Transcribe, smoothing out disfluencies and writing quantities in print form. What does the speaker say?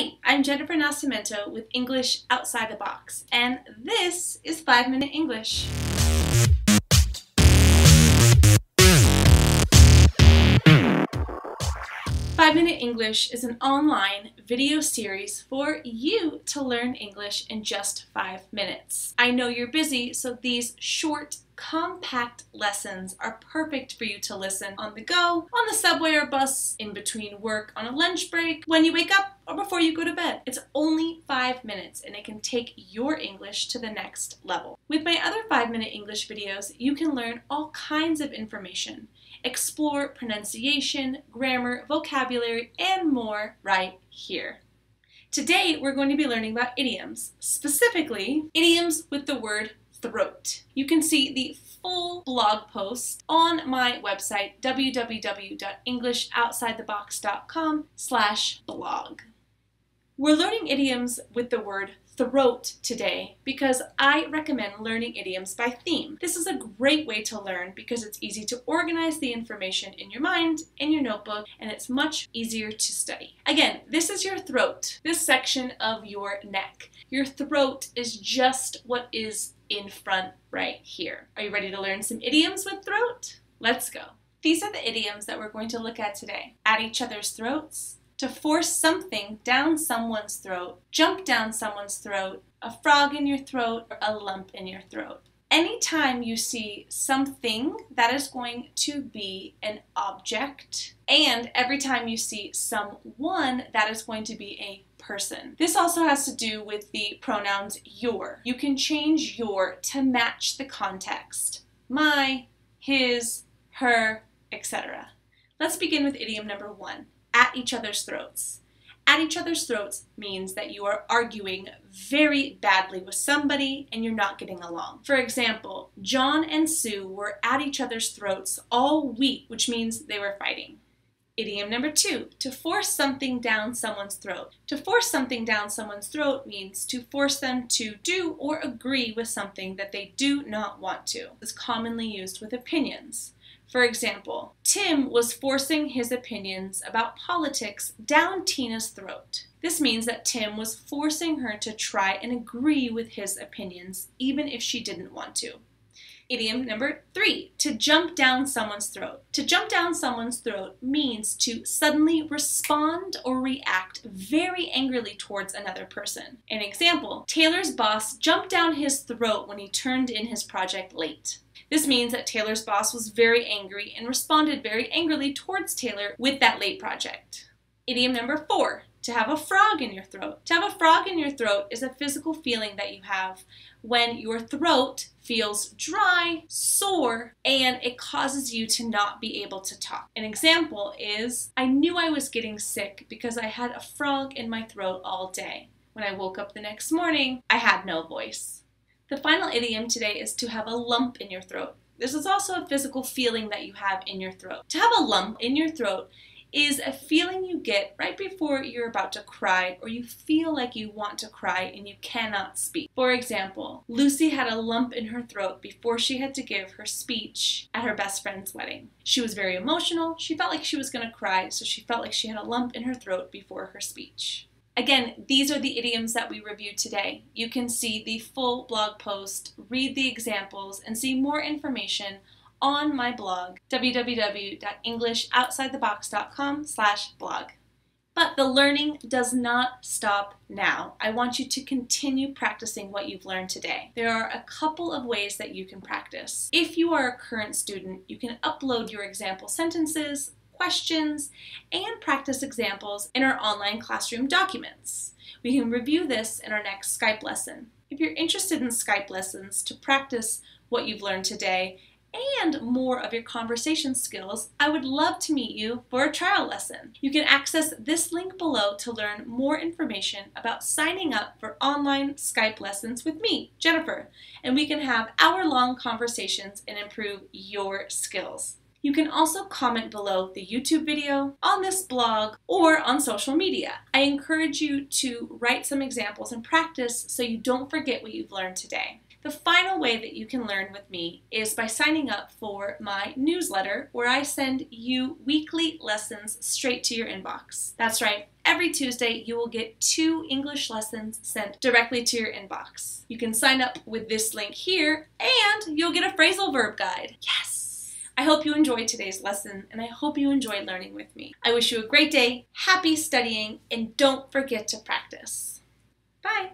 Hi, I'm Jennifer Nascimento with English Outside the Box, and this is 5-Minute English. Five-Minute English is an online video series for you to learn English in just 5 minutes. I know you're busy, so these short, compact lessons are perfect for you to listen on the go, on the subway or bus, in between work, on a lunch break, when you wake up, or before you go to bed. It's only 5 minutes and it can take your English to the next level. With my other 5-minute English videos, you can learn all kinds of information. Explore pronunciation, grammar, vocabulary, and more right here. Today, we're going to be learning about idioms, specifically idioms with the word throat. You can see the full blog post on my website, www.englishoutsidethebox.com/blog. We're learning idioms with the word throat today because I recommend learning idioms by theme. This is a great way to learn because it's easy to organize the information in your mind, in your notebook, and it's much easier to study. Again, this is your throat, this section of your neck. Your throat is just what is in front right here. Are you ready to learn some idioms with throat? Let's go. These are the idioms that we're going to look at today. At each other's throats, to force something down someone's throat, jump down someone's throat, a frog in your throat, or a lump in your throat. Anytime you see something, that is going to be an object, and every time you see someone, that is going to be a person. This also has to do with the pronouns your. You can change your to match the context. My, his, her, etc. Let's begin with idiom number 1. At each other's throats. At each other's throats means that you are arguing very badly with somebody and you're not getting along. For example, John and Sue were at each other's throats all week, which means they were fighting. Idiom number 2, to force something down someone's throat. To force something down someone's throat means to force them to do or agree with something that they do not want to. It's commonly used with opinions. For example, Tim was forcing his opinions about politics down Tina's throat. This means that Tim was forcing her to try and agree with his opinions, even if she didn't want to. Idiom number 3, to jump down someone's throat. To jump down someone's throat means to suddenly respond or react very angrily towards another person. An example, Taylor's boss jumped down his throat when he turned in his project late. This means that Taylor's boss was very angry and responded very angrily towards Taylor with that late project. Idiom number 4, to have a frog in your throat. To have a frog in your throat is a physical feeling that you have when your throat feels dry, sore, and it causes you to not be able to talk. An example is, I knew I was getting sick because I had a frog in my throat all day. When I woke up the next morning, I had no voice. The final idiom today is to have a lump in your throat. This is also a physical feeling that you have in your throat. To have a lump in your throat is a feeling you get right before you're about to cry, or you feel like you want to cry and you cannot speak. For example, Lucy had a lump in her throat before she had to give her speech at her best friend's wedding. She was very emotional, she felt like she was going to cry, so she felt like she had a lump in her throat before her speech. Again, these are the idioms that we reviewed today. You can see the full blog post, read the examples, and see more information on my blog, www.englishoutsidethebox.com/blog. But the learning does not stop now. I want you to continue practicing what you've learned today. There are a couple of ways that you can practice. If you are a current student, you can upload your example sentences, questions, and practice examples in our online classroom documents. We can review this in our next Skype lesson. If you're interested in Skype lessons to practice what you've learned today and more of your conversation skills, I would love to meet you for a trial lesson. You can access this link below to learn more information about signing up for online Skype lessons with me, Jennifer, and we can have hour-long conversations and improve your skills. You can also comment below the YouTube video, on this blog, or on social media. I encourage you to write some examples and practice so you don't forget what you've learned today. The final way that you can learn with me is by signing up for my newsletter, where I send you weekly lessons straight to your inbox. That's right, every Tuesday you will get 2 English lessons sent directly to your inbox. You can sign up with this link here and you'll get a phrasal verb guide. Yes! I hope you enjoyed today's lesson and I hope you enjoyed learning with me. I wish you a great day, happy studying, and don't forget to practice. Bye!